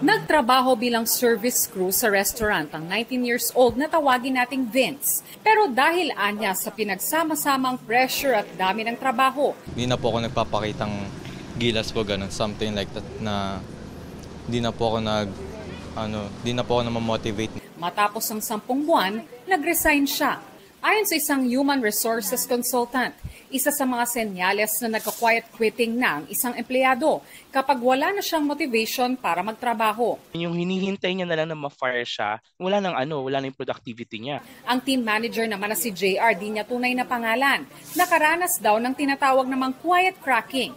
Nagtrabaho bilang service crew sa restaurant ang 19 years old na tawagin nating Vince. Pero dahil anya sa pinagsama-samang pressure at dami ng trabaho, Hindi na po ako nagpapakitang gilas po ganun, something like that na hindi na po ako na-motivate. matapos ang 10 buwan, nag-resign siya. Ayon sa isang human resources consultant, isa sa mga senyales na nagka-quiet quitting na ang isang empleyado kapag wala na siyang motivation para magtrabaho. Yung hinihintay niya na lang na ma-fire siya, wala nang yung productivity niya. Ang team manager naman na si JR, di niya tunay na pangalan, nakaranas daw ng tinatawag namang quiet cracking.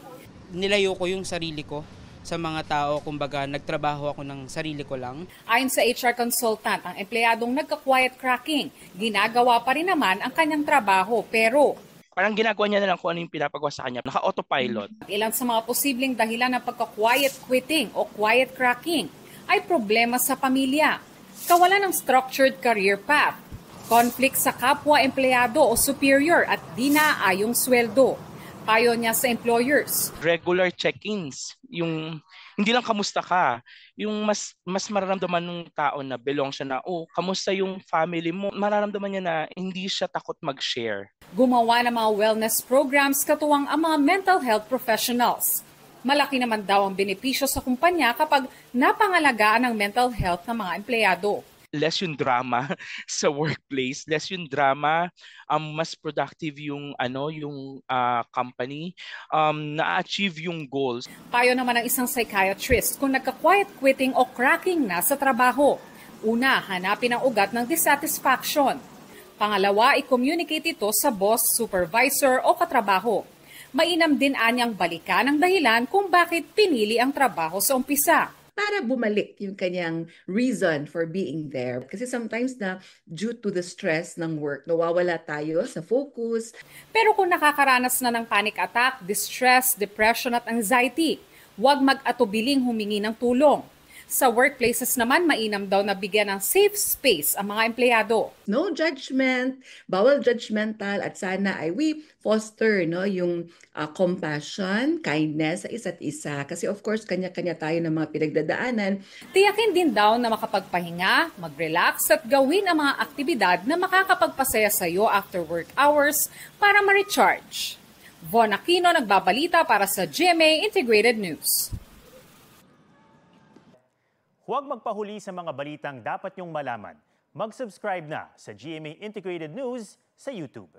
Nilayo ko yung sarili ko sa mga tao, kumbaga nagtrabaho ako ng sarili ko lang. Ayon sa HR consultant, ang empleyadong nagka-quiet cracking, ginagawa pa rin naman ang kanyang trabaho pero Parang ginagawa niya na lang kung ano yung pinapagawa sa kanya. Naka-autopilot. ilan sa mga posibleng dahilan ng pagka-quiet quitting o quiet cracking ay problema sa pamilya, kawalan ng structured career path, conflict sa kapwa empleyado o superior at di naaayong sweldo. Payo niya sa employers. Regular check-ins. Yung hindi lang kamusta ka, yung mas mararamdaman ng tao na belong siya na, kamusta yung family mo? Mararamdaman niya na hindi siya takot mag-share. Gumawa ng mga wellness programs katuwang ang mga mental health professionals. Malaki naman daw ang benepisyo sa kumpanya kapag napangalagaan ang mental health ng mga empleyado. Less yung drama sa workplace, less yung drama, mas productive yung company, na-achieve yung goals. Payo naman ng isang psychiatrist kung nagka-quiet quitting o cracking na sa trabaho. Una, hanapin ang ugat ng dissatisfaction. Pangalawa, i-communicate ito sa boss, supervisor o katrabaho. Mainam din anyang balikan ang dahilan kung bakit pinili ang trabaho sa umpisa. Para bumalik yung kanyang reason for being there. Kasi sometimes na due to the stress ng work, nawawala tayo sa focus. Pero kung nakakaranas na ng panic attack, distress, depression at anxiety, huwag mag-atubiling humingi ng tulong. Sa workplaces naman, mainam daw na bigyan ng safe space ang mga empleyado. No judgment, bawal judgmental, at sana ay we foster yung compassion, kindness sa isa't isa. Kasi of course, kanya-kanya tayo ng mga pinagdadaanan. Tiyakin din daw na makapagpahinga, mag-relax at gawin ang mga aktibidad na makakapagpasaya sa iyo after work hours para ma-recharge. Von Aquino nagbabalita para sa GMA Integrated News. Huwag magpahuli sa mga balitang dapat niyong malaman. Mag-subscribe na sa GMA Integrated News sa YouTube.